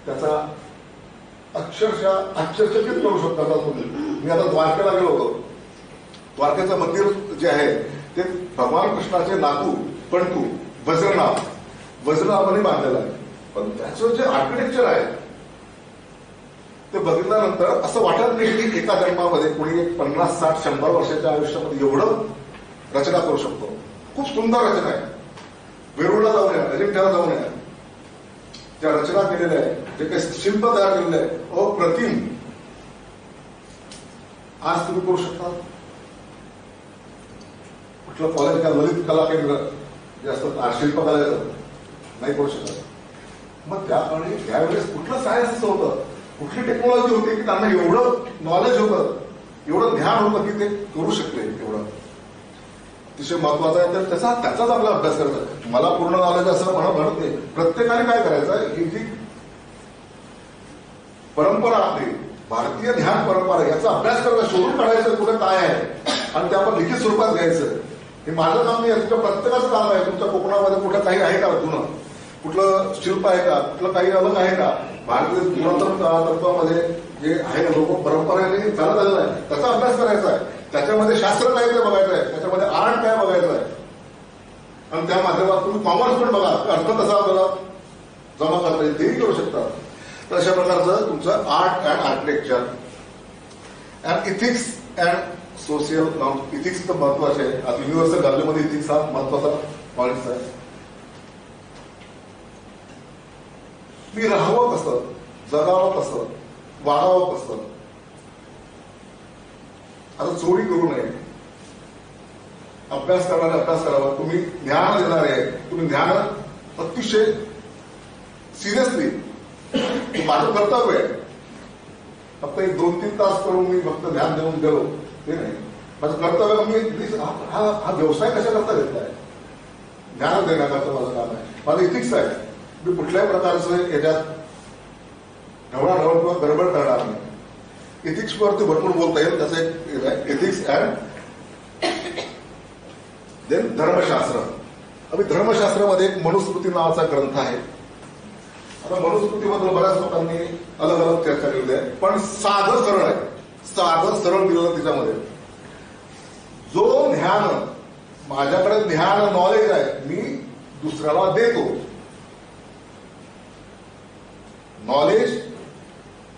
त्याचा अक्षरशः आश्चर्यचकित करू शकता तुम्ही. मी आता द्वारकेला गेलो होतो. द्वारकेचं मंदिर जे आहे ते भगवान कृष्णाचे नातू पंटू वज्रनाभाने बांधलेलं आहे. पण त्याचं जे आर्किटेक्चर आहे ते बघितल्यानंतर असं वाटत नाही की एका जन्मामध्ये कोणी 50, 60, 100 वर्षाच्या आयुष्यामध्ये एवढं रचना करू शकतो. खूप सुंदर रचना आहे. वेरूळला जाऊन या, अजिंठ्याला जाऊन या, ज्या रचना केलेल्या आहे, जे काही शिल्प तयार केलेलं आहे अप्रतिम. आज तुम्ही करू शकता. कुठलं कॉलेज का ललित कला केंद्र जे असतं शिल्पकलेचं नाही करू शकत. मग त्यावेळेस कुठलं सायन्स असं होतं, कुठली टेक्नॉलॉजी होती की त्यांना एवढं नॉलेज होतं, एवढं ज्ञान होतं की ते करू शकले. एवढं अतिशय महत्वाचं आहे. तर त्याचाच आपला अभ्यास करायचा. मला पूर्ण नॉलेज असं म्हणत नाही. प्रत्येकाने काय करायचं, ही जी परंपरा आपली भारतीय ध्यान परंपरा याचा अभ्यास करायचा, शोधून काढायचं कुठे काय आहे आणि ते आपण लिखित स्वरूपात घ्यायचं. हे माझं काम नाही, तुमच्या प्रत्येकाचं काम आहे. तुमच्या कोकणामध्ये कुठं काही आहे का जुनं, कुठलं शिल्प आहे का, कुठलं काही अलग आहे का. भारतीय पुरातन तत्वामध्ये जे आहे लोक परंपरेने चालत आलेलं आहे त्याचा अभ्यास करायचा आहे. त्याच्यामध्ये शास्त्र काय ते बघायचं आहे, त्याच्यामध्ये आर्ट काय बघायचं आहे. आणि त्या माध्यमात तुम्ही कॉमर्स पण बघा, अर्थ कसा आपल्याला जमा करता येईल तेही करू शकता. तर अशा प्रकारचं तुमचं art and architecture and ethics and social norms. Ethics तर महत्वाचे आहे. आज युनिव्हर्सल व्हॅल्यूमध्ये इथिक्स हा महत्वाचा पॉईंट आहे. मी राहावं कसं, जगावं कसं, वागावं कसं. आता चोरी करू नये. अभ्यास करणारे अभ्यास करावा. तुम्ही ज्ञान देणारे, तुम्ही ज्ञान अतिशय सिरियसली माझं कर्तव्य आहे. फक्त 1-2-3 तास करून मी फक्त ध्यान देऊन गेलो ते नाही. माझं कर्तव्य मी हा व्यवसाय कशा करता घेतलाय, ज्ञान देण्याकरता माझं काम आहे. माझं इथिक्स आहे. मी कुठल्याही प्रकारचं याच्यात ढवळाढवळ किंवा गडबड करणार नाही. इथिक्सवरती भरपूर बोलता येईल. त्याचं एक आहे इथिक्स अँड देन धर्मशास्त्र. आणि धर्मशास्त्रामध्ये एक मनुस्मृती नावाचा ग्रंथ आहे. आता मनुस्मृतीबद्दल बऱ्याच लोकांनी अलग अलग चर्चा केलेली आहे, पण साधं सरळ आहे. साधं सरळ दिलेलं त्याच्यामध्ये जो ज्ञान माझ्याकडे ज्ञान नॉलेज आहे मी दुसऱ्याला देतो. नॉलेज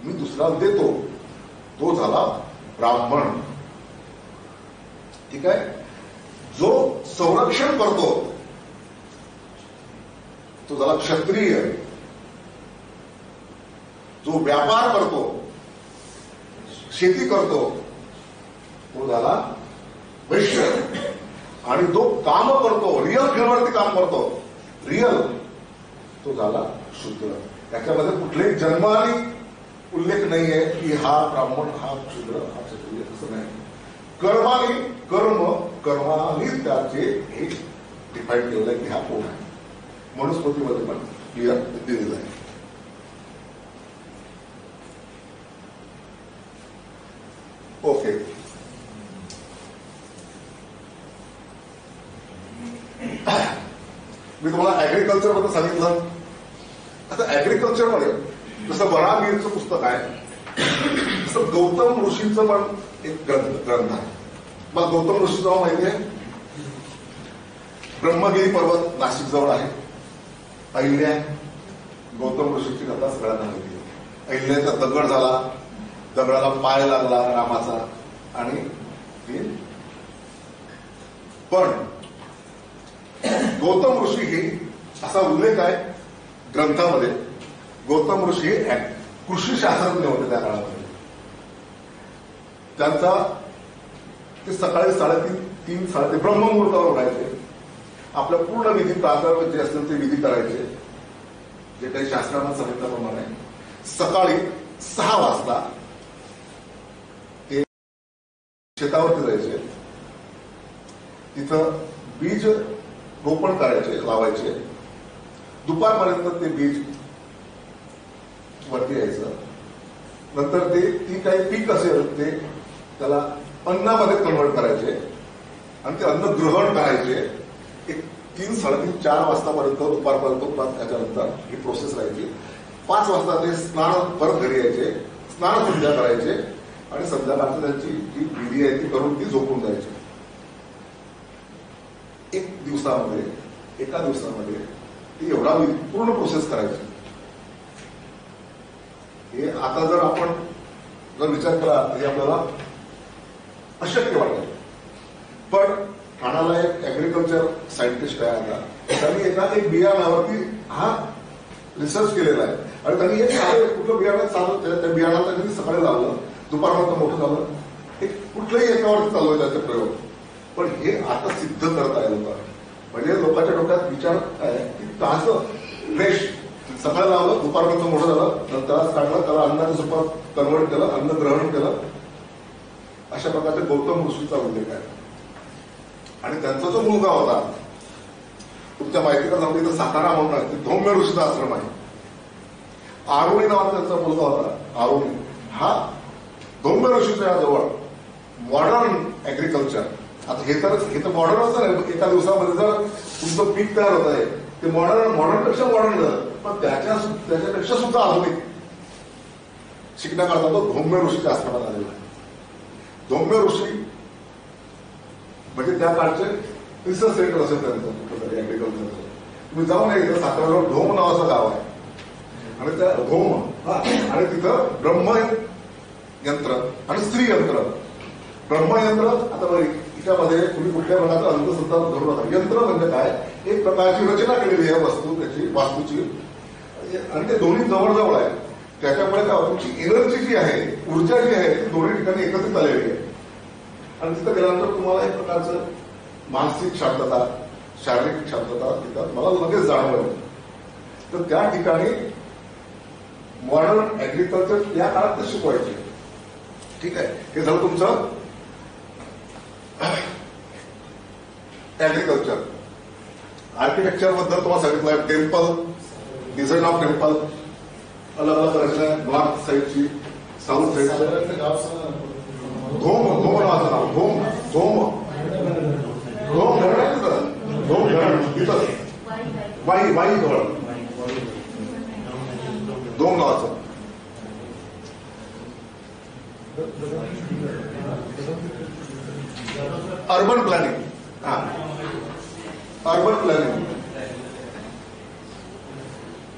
मी दुसऱ्याला देतो तो झाला ब्राह्मण. ठीक आहे. जो संरक्षण करतो तो झाला क्षत्रिय. जो व्यापार करतो, शेती करतो तो झाला वैश्य. आणि जो काम करतो, रिअल फील्डवरती काम करतो, रिअल, तो झाला शूद्र. त्याच्यामध्ये कुठलेही जन्माने उल्लेख नाहीये की हा ब्राह्मण, हा शूद्र, हा क्षत्रिय, असं नाही. कर्माने त्याचे एक डिफाईन केलेलं आहे की हा कोण आहे. मनुस्मृतीमध्ये पण क्लिअर दिलेलं आहे. ओके. मी तुम्हाला ऍग्रिकल्चर बद्दल सांगितलं. आता ऍग्रिकल्चरमध्ये जसं वराहमिहिरचं पुस्तक आहे तसं गौतम ऋषींचं पण एक ग्रंथ आहे. मला गौतम ऋषीचं नाव माहिती आहे. ब्रह्मगिरी पर्वत नाशिक जवळ आहे. अहिल्या, गौतम ऋषीची कथा सगळ्यांना माहिती आहे. अहिल्याचा दगड झाला, दगडाला पाय लागला रामाचा आणि पण गौतम ऋषी ही असा उल्लेख आहे ग्रंथामध्ये. गौतम ऋषी कृषी शास्त्रज्ञ होते त्या काळामध्ये. त्यांचा ते सकाळी 3:30 ब्रह्ममुहूर्तावर उठायचे. आपल्या पूर्ण विधी प्राकार जे असतील ते विधी करायचे. जे काही शास्त्रांना सांगितल्याप्रमाणे सकाळी 6 वाजता ते शेतावरती जायचे. तिथं बीज रोपण करायचे, लावायचे. दुपारपर्यंत ते बीज वरती यायचं. नंतर ती काही पीक असेल ते त्याला अन्नामध्ये कन्वर्ट करायचे आणि ते अन्न ग्रहण करायचे. एक 3-3:30-4 वाजतापर्यंत दुपारपर्यंत त्याच्यानंतर ही प्रोसेस राहायची. 5 वाजता ते स्नान परत घरी यायचे, स्नान संध्या करायचे आणि संध्याकाळची त्यांची जी विधी आहे ती करून ती झोपून जायची. एका दिवसामध्ये ती एवढा पूर्ण प्रोसेस करायची. हे आता जर आपण विचार केला तरी आपल्याला अशक्य वाटेल. पण ठाण्याला एक ऍग्रिकल्चर सायंटिस्ट आहे आता, त्यांनी एक बियाणावरती हा रिसर्च केलेला आहे आणि त्यांनी एक कुठलं बियाणं चालू त्या बियाणाला त्यांनी सकाळी लावलं, दुपारपर्यंत मोठं झालं. एक कुठलंही एकावरती चालू आहे त्याचे प्रयोग. पण हे आता सिद्ध करता येईल लोकांना. म्हणजे लोकांच्या डोक्यात विचार आहे की ताजं फ्रेश सकाळी लावलं, दुपारपर्यंत मोठं झालं, नंतर आज काढलं, त्याला अन्नाच्या स्वरूपात कन्वर्ट केलं, अन्न ग्रहण केलं. अशा प्रकारचे गौतम ऋषीचा उल्लेख आहे. आणि त्यांचा जो मुलगा होता, तुमच्या माहितीला सांगतो इथं सातारा म्हणून आहे, धौम्य ऋषीचा आश्रम आहे. आरुणी नावाचा त्यांचा मुलगा होता. आरुणी हा धौम्य ऋषीच्या जवळ मॉडर्न ऍग्रिकल्चर, आता हे तर मॉडर्नच आहे. एका दिवसामध्ये जर तुमचं पीक तयार होत आहे ते मॉडर्नपेक्षा मॉडर्न झालं, पण त्याच्यापेक्षा सुद्धा आधुनिक शिकण्याकरता तो धौम्य ऋषीच्या आश्रमात आलेला आहे. धौम्य ऋषी म्हणजे त्या काळचे रिसर्च सेंटर असेल त्यांचं कुठलं ऍग्रिकल्चरचं. तुम्ही जाऊन या, साताऱ्याजवळ धोम नावाचं गाव आहे आणि त्या धोम आणि तिथं ब्रह्म यंत्र आणि स्त्री यंत्र. ब्रह्मयंत्र आता याच्यामध्ये तुम्ही कुठल्या प्रकारचा अंधश्रद्धा धरू नका. यंत्र म्हणजे काय, एक प्रकारची रचना केलेली आहे वस्तू, त्याची वास्तूची, आणि ते दोन्ही जवळजवळ आहे. त्याच्यामुळे काय तुमची एनर्जी जी आहे, ऊर्जा जी आहे, ती दोन्ही ठिकाणी एकत्रित आलेली आहे. आणि तिथं गेल्यानंतर तुम्हाला एक प्रकारचं मानसिक शांतता, शारीरिक शांतता तिथं मला लगेच जाणवलं. तर त्या ठिकाणी मॉडर्न ऍग्रिकल्चर या काळात ते शिकवायचे. ठीक आहे, हे झालं तुमचं ऍग्रिकल्चर. आर्किटेक्चर बद्दल तुम्हाला सांगितलं, टेम्पल, डिझाईन ऑफ टेम्पल, अलग अलग रचना, नॉर्थ साईडची, साऊथ साईडचं. धोम नावाचं नाव, धोम धरण आहे तिथं, धोम धरण इथं वाई धरण, धोम नावाचं. अर्बन प्लॅनिंग, अर्बन प्लॅनिंग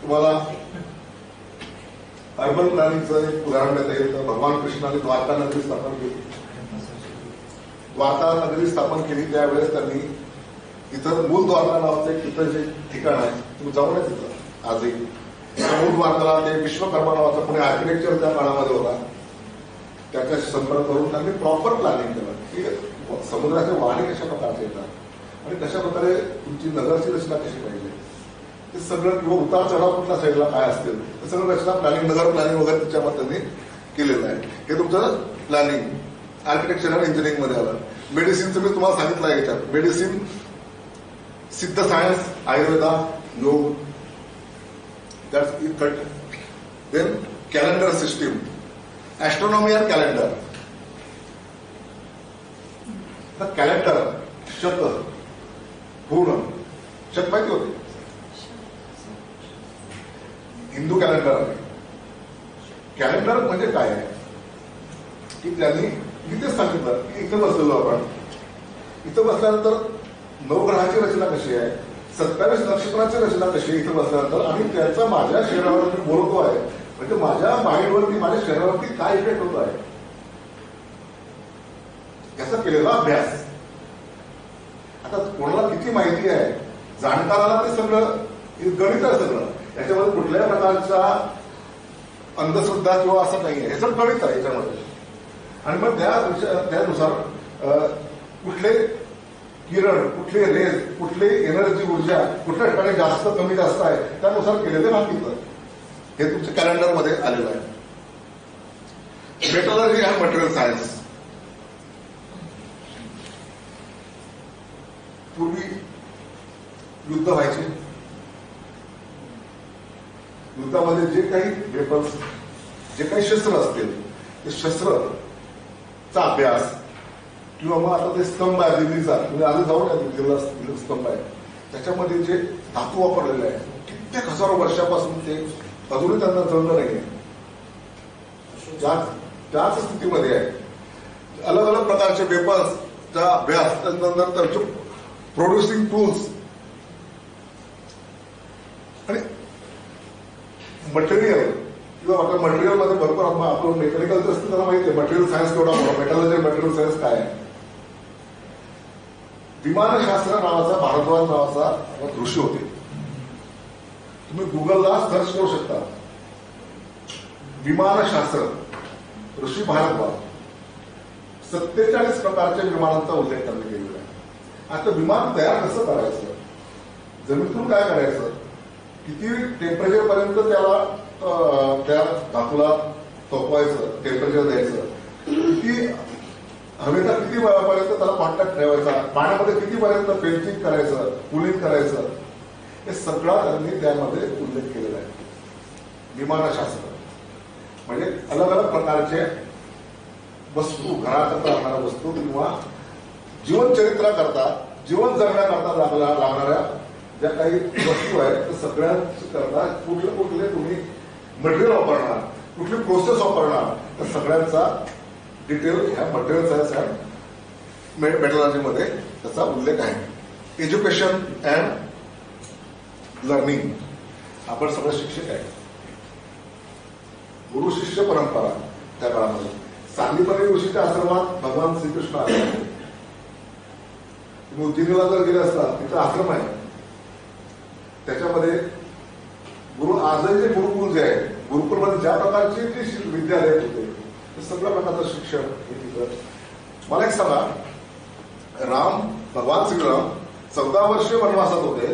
तुम्हाला अर्बन प्लॅनिंगचं एक उदाहरण देता येईल तर भगवान कृष्णाने द्वारका नगरी स्थापन केली. द्वारका नगरी स्थापन केली त्यावेळेस त्यांनी इथं मूल द्वारका नावाचं एक तिथं जे ठिकाण आहे तुम्ही जाऊन आहे तिथं आजही. मूल द्वारकाला ते विश्वकर्मा नावाचा पुणे आर्किटेक्चर त्या काळामध्ये होता, त्याच्याशी संपर्क करून त्यांनी प्रॉपर प्लॅनिंग केलं की समुद्राचे वारे कशा प्रकारचे येतात आणि कशा प्रकारे तुमची नगरची रचना कशी पाहिजे ते सगळं, किंवा उतार चढाव कुठल्या साईडला काय असतील ते सगळं रचना प्लॅनिंग, नगर प्लॅनिंग वगैरे त्याच्यामध्ये त्यांनी केलेलं आहे. हे तुमचं प्लॅनिंग आर्किटेक्चर आणि इंजिनिअरिंग मध्ये आलं. मेडिसिनचं मी तुम्हाला सांगितलं आहे याच्यात, मेडिसिन, सिद्ध science, Ayurveda, yoga, that's it. Then calendar system, astronomy and calendar. Calendar Saka पूर्ण शक माहिती होते, हिंदू कॅलेंडर आहे. कॅलेंडर म्हणजे काय आहे की त्यांनी इथेच सांगितलं की इथं बसलेलो आपण, इथं बसल्यानंतर नवग्रहाची रचना कशी आहे, 27 नक्षत्राची रचना कशी आहे इथं बसल्यानंतर, आणि त्याचा माझ्या शरीरावर मी बोलतो आहे म्हणजे माझ्या माइंडवरती, माझ्या शरीरावरती काय इफेक्ट होत आहे याचा केलेला अभ्यास. आता कोणाला किती माहिती आहे, जाणकाराला ते सगळं गणित आहे सगळं, याच्यामध्ये कुठल्याही प्रकारचा अंधश्रद्धा किंवा असं नाही आहे, हे सगळं गणित आहे याच्यामध्ये. आणि मग त्यानुसार कुठले किरण, कुठले रेज, कुठले एनर्जी, ऊर्जा कुठल्या ठिकाणी जास्त कमी जास्त आहे त्यानुसार केलेले माहिती हे तुमच्या कॅलेंडरमध्ये आलेलं आहे. Metallurgy and material science. पूर्वी युद्ध व्हायचे, युद्धामध्ये जे काही वेपन्स, जे काही शस्त्र असतील ते शस्त्रचा अभ्यास, किंवा मग आता ते स्तंभ आहे दिल्लीचा, म्हणजे आधी जाऊन दिल्लीला स्तंभ आहे, त्याच्यामध्ये जे धातू वापरलेले आहे कित्येक हजारो वर्षापासून ते अजूनही त्यांना जमलं नाहीये. त्याच स्थितीमध्ये आहे. अलग अलग प्रकारचे पेपर्सचा अभ्यास, त्यानंतर त्यांचे प्रोड्युसिंग टूल्स आणि मटेरियल किंवा मटेरियल मध्ये भरपूर आपण मेकॅनिकलचं असतं त्याला माहिती आहे मटेरियल सायन्स केवढा मेटलॉजी मटेरियल सायन्स काय आहे. विमानशास्त्र नावाचा भारद्वाज नावाचा ऋषी होते. तुम्ही गुगलला सर्च करू शकता विमानशास्त्र ऋषी भारद्वाज. 47 प्रकारच्या विमानांचा उल्लेख करण्यात गेलेला आहे. आता विमान तयार कसं करायचं, जमिनीतून काय करायचं, किती टेम्परेचर पर्यंत त्याला त्या धातूला तोपवायचं, टेम्परेचर द्यायचं, किती हवेचा किती वेळापर्यंत त्याला कॉन्टॅक्ट ठेवायचा, पाण्यामध्ये कितीपर्यंत पेंटिंग करायचं, कुलिंग करायचं, हे सगळा त्यांनी त्यामध्ये उल्लेख केलेला आहे. विमानशास्त्र म्हणजे अलग अलग प्रकारचे वस्तू, घराकरता लागणाऱ्या वस्तू किंवा जीवनचरित्राकरता, जीवन जगण्याकरता लागणाऱ्या ज्या काही वस्तू आहेत त्या सगळ्यांकरता कुठले कुठले तुम्ही मटेरियल वापरणार, कुठली प्रोसेस वापरणार, त्या सगळ्यांचा डिटेल ह्या मटेरियल सायन्स अँड मेटलॉजीमध्ये त्याचा उल्लेख आहे. एज्युकेशन अँड लर्निंग, आपण सगळे शिक्षक आहे. गुरु शिष्य परंपरा त्या काळामध्ये सांदीपनी ऋषीच्या आश्रमात भगवान श्रीकृष्ण आले. तुम्ही उज्जैनीला जर गेले असता तिथं आश्रम आहे, त्याच्यामध्ये गुरु आजही जे गुरुकुल जे आहे, गुरुकुलमध्ये ज्या प्रकारचे जे विद्यालय होते ते सगळ्या प्रकारचं शिक्षण हे तिथं. मला एक सांगा, भगवान श्रीराम 14 वर्षे वनवासात होते.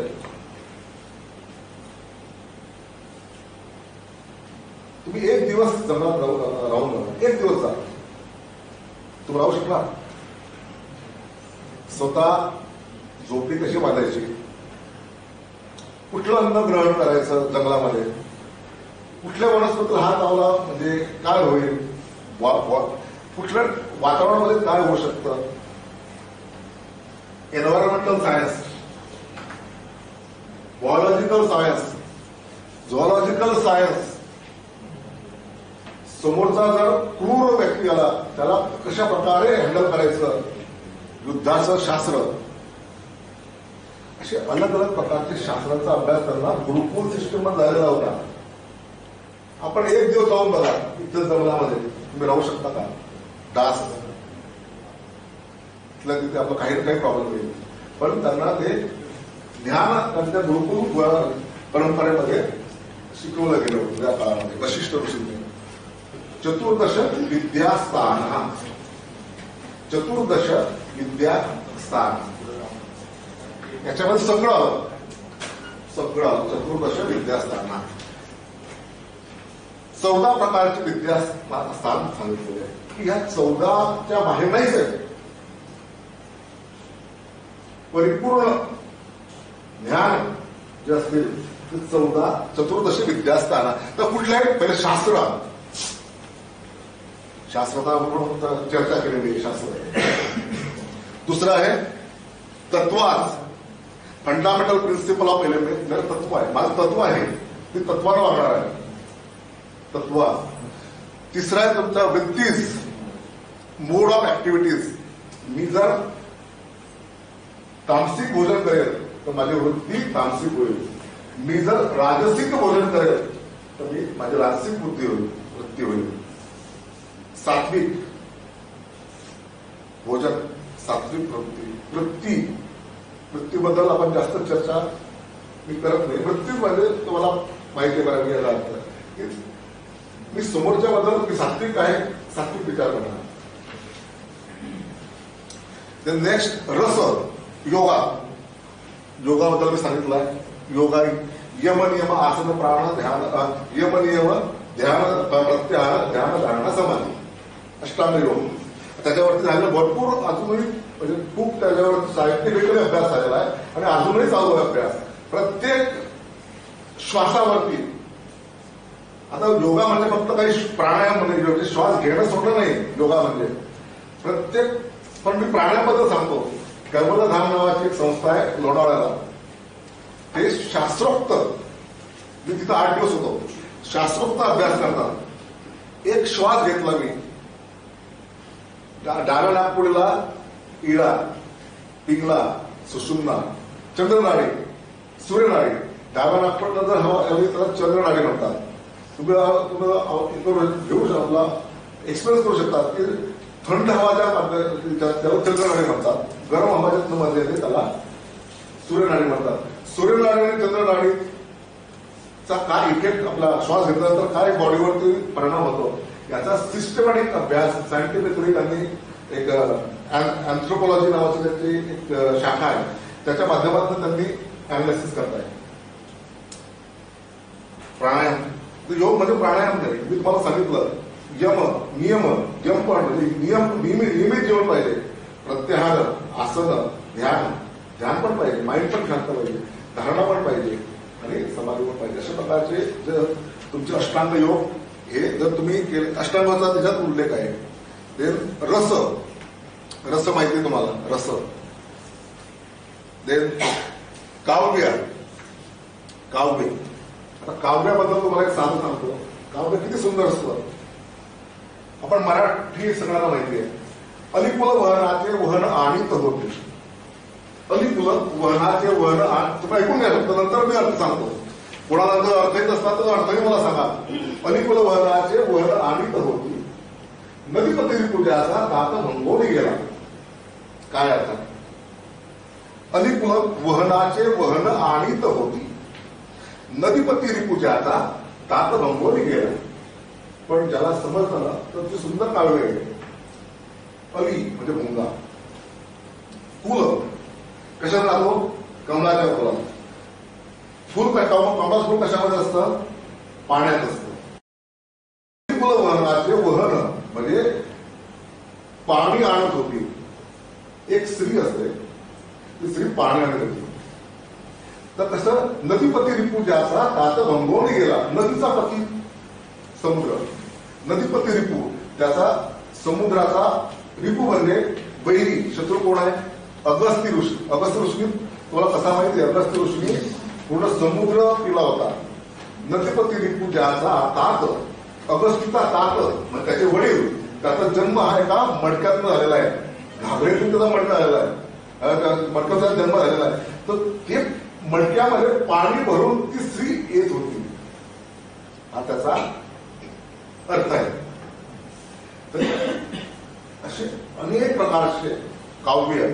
तुम्ही एक दिवस जंगलात राहून एक दिवस जा, तुम्ही राहू शकणार? स्वतः झोपडी कशी बांधायची, कुठलं अन्न ग्रहण करायचं जंगलामध्ये, कुठल्या वनस्पतीला हात लावला म्हणजे काय होईल, कुठल्या वातावरणामध्ये काय होऊ शकतं, environmental science, biological science, zoological science. समोरचा जर क्रूर व्यक्ती आला त्याला कशा प्रकारे हँडल करायचं, युद्धाचं शास्त्र, असे अलग अलग प्रकारचे शास्त्राचा अभ्यास त्यांना गुरुकुल सिस्टम मध्ये झालेला होता. आपण एक दिवस जाऊन बघा इथं जंगलामध्ये तुम्ही राहू शकता का? डास तिथल्या तिथे आपलं काही प्रॉब्लेम नाही, पण त्यांना ते ज्ञान त्यांच्या गुरुकुल परंपरेमध्ये शिकवलं गेलं होतं त्या काळामध्ये. वशिष्ठ ऋषींनी चतुर्दश विद्यास्थान, चतुर्दश विद्यास्थान, याच्यामध्ये सगळं चतुर्दश विद्यास्थान, 14 प्रकारचे विद्यास्थान सांगितलेले आहे की ह्या 14च्या बाहेर नाहीच आहे. परिपूर्ण ज्ञान जे असतील ते 14 चतुर्दश विद्यास्थान. तर कुठल्याही पहिले शास्त्राचा आपण चर्चा केलेली आहे शास्त्र. दुसरं आहे तत्वाच, फंडामेंटल प्रिन्सिपल ऑफ एलिमेंट. तत्व आहे, माझं तत्व आहे, ते तत्वानं वागणार आहे, तत्व. तिसरा आहे तुमचा वृत्तीज, मोड ऑफ ऍक्टिव्हिटीज. मी जर तामसिक भोजन करेल तर माझी वृत्ती तामसिक होईल. मी जर राजसिक भोजन करेल तर माझी राजसिक वृत्ती होईल. सात्विक भोजन, सात्विक वृत्तीबद्दल आपण जास्त चर्चा मी करत नाही. वृत्ती म्हणजे तुम्हाला माहिती आहे बरं याचा अर्थ की मी समोरच्या बद्दल मी सात्विक आहे, सात्विक विचार करणार. नेक्स्ट रस, योगाबद्दल मी सांगितलं. योगा यम नियम आसन प्राण ध्यान, यम नियम ध्यान प्रत्याहार ध्यान धारणा समाधी, अष्टांग योग. त्याच्यावरती झालेलं भरपूर अजूनही म्हणजे खूप त्याच्यावरती साहित्य अभ्यास झालेला आहे आणि अजूनही चालू आहे अभ्यास प्रत्येक श्वासावरती. आता योगा म्हणजे फक्त काही प्राणायाम म्हणजे श्वास घेणं सोडणं नाही योगा म्हणजे. प्रत्येक पण मी प्राणायामबद्दल सांगतो. कर्मलधाम नावाची एक संस्था आहे लोणावळ्याला, ते शास्त्रोक्त. मी तिथं 8 दिवस होतो. शास्त्रोक्त अभ्यास करतात. एक श्वास घेतला मी, डाव्या नाकपुडीला इळा, पिंगला, सुषुम्ना, चंद्रनाडी, सूर्यनाडी. डाव्या नागपूरला जर हवा आली त्याला चंद्रनाडी म्हणतात. तुम्ही घेऊ शकता, एक्सपिरियन्स करू शकतात की थंड हवा ज्या त्याला चंद्रनाडी म्हणतात, गरम हवा ज्या मध्ये येते त्याला सूर्यनाडी म्हणतात. सूर्यनाडी आणि चंद्रनाडीचा काय इफेक्ट आपला श्वास घेतल्यानंतर काय बॉडीवरती परिणाम होतो याचा सिस्टमॅटिक अभ्यास सायंटिफिकली त्यांनी एक अँथ्रोपॉलॉजी नावाची त्याची एक शाखा आहे, त्याच्या माध्यमातून त्यांनी अनालिसिस करताय. प्राणायाम, योग म्हणजे प्राणायाम नाही. मी तुम्हाला सांगितलं नियम पण म्हणजे नियमित जीवन पाहिजे. प्रत्याहार, आसन, ध्यान पण पाहिजे, माइंड पण शांत पाहिजे, धारणा पण पाहिजे आणि समाधी पण पाहिजे. अशा प्रकारचे जर तुमचे अष्टांग योग हे जर तुम्ही केले, अष्टांगाचा त्याच्यात उल्लेख आहे. देन रस माहिती तुम्हाला, रस. देन काव्य. आता काव्याबद्दल तुम्हाला एक साधं सांगतो. काव्य किती सुंदर असतं. आपण मराठी सगळ्यांना माहिती आहे. अलिपुल वहनाचे वहन आणीत होते. अलिपुल वहनाचे वहन, तुम्ही ऐकून घ्या फक्त, नंतर मी अर्थ सांगतो. कोणाला जर अर्थ येत असला तर अर्थही मला सांगा. अलिपुल वहनाचे वहन आणीत होती, नदीपती पूजाचा दात भंगोरी गेला. काय अर्थ? अलिपुल वहनाचे वहन आणीत होती, नदीपती रिपुजाचा दात भंगोरी गेला. पण ज्याला समजतं ना तर ते सुंदर काव्य आहे. अली म्हणजे भुंगा, फुल कशात राहतो? कमळाच्या फुलात. कमळाचं फुल कशामध्ये असतं? पाण्यात असतं. अलिपुल वहनाचे वहन म्हणजे पाणी आणत होती. एक स्त्री असते, ती स्त्री पाणी आणत होती. तर कसं नदीपती रिपुजाचा दात भंगोरी गेला. नदीचा पती समुद्र, नदीपती रिपू त्याचा समुद्राचा रिपू म्हणजे वैरी, शत्रू कोण आहे? अगस्ती ऋषी. अगस्ती ऋषी तुम्हाला कसा माहिती आहे? अगस्ती ऋषीने पूर्ण समुद्र पिला होता. नदीपती रिपू ज्याचा तात, अगस्तीचा तात म्हणजे त्याचे वडील, त्याचा जन्म हा एका मडक्यातनं झालेला आहे. घाबरेतून त्याचा मडका झालेला आहे, मडक्याचा जन्म झालेला आहे. तर ते मडक्यामध्ये पाणी भरून ती स्त्री येत होती, हा त्याचा अर्थ आहे. तर असे अनेक प्रकारचे काव्य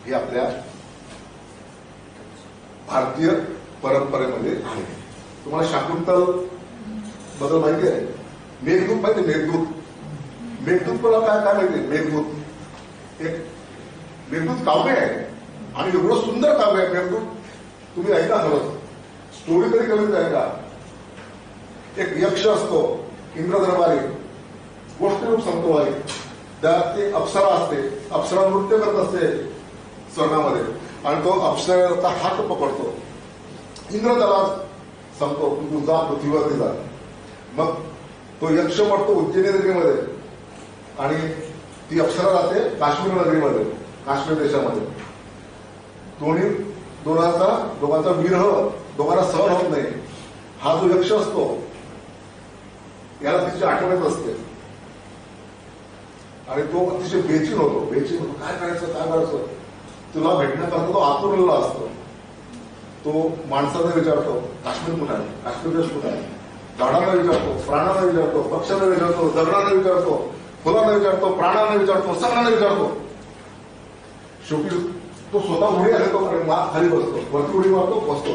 हे आपल्या भारतीय परंपरेमध्ये आहे. तुम्हाला शाकुंतल बद्दल माहिती आहे? मेघदूत माहिती? मेघदूत पण काय माहिती? मेघदूत काव्य आहे आणि एवढं सुंदर काव्य आहे मेघदूत. तुम्ही ऐका खरंच, स्टोरी तरी कमी ऐका. एक यक्ष असतो इंद्रदरबारी, गोष्टीरूप सांगतो आहे. त्यात ती अप्सरा असते, अप्सरा नृत्य करत असते स्वर्गामध्ये आणि तो अप्सरेचा हात पकडतो. इंद्र त्याला सांगतो तू जा पृथ्वीवरती जा. मग तो यक्ष पडतो उज्जैनी नगरीमध्ये आणि ती अप्सरा जाते काश्मीर नगरीमध्ये, काश्मीर देशामध्ये. दोघांचा विरह दोघांना सहन होत नाही. हा जो यक्ष असतो याला तिची आठवण येत असते आणि तो अतिशय बेचीन होतो. काय करायचं तुला भेटण्याकरता तो आतुरलेला असतो. तो माणसाला विचारतो काश्मीर कुठे आहे, काश्मीर देश कुठे आहे. झाडांना विचारतो, प्राणांना विचारतो, पक्ष्यांना विचारतो, दगडांना विचारतो, फुलांना विचारतो, प्राणांना विचारतो, सगळ्यांना विचारतो. शेवटी तो स्वतः उडी आले तो माग खाली बसतो, वरती उडी मारतो, बसतो.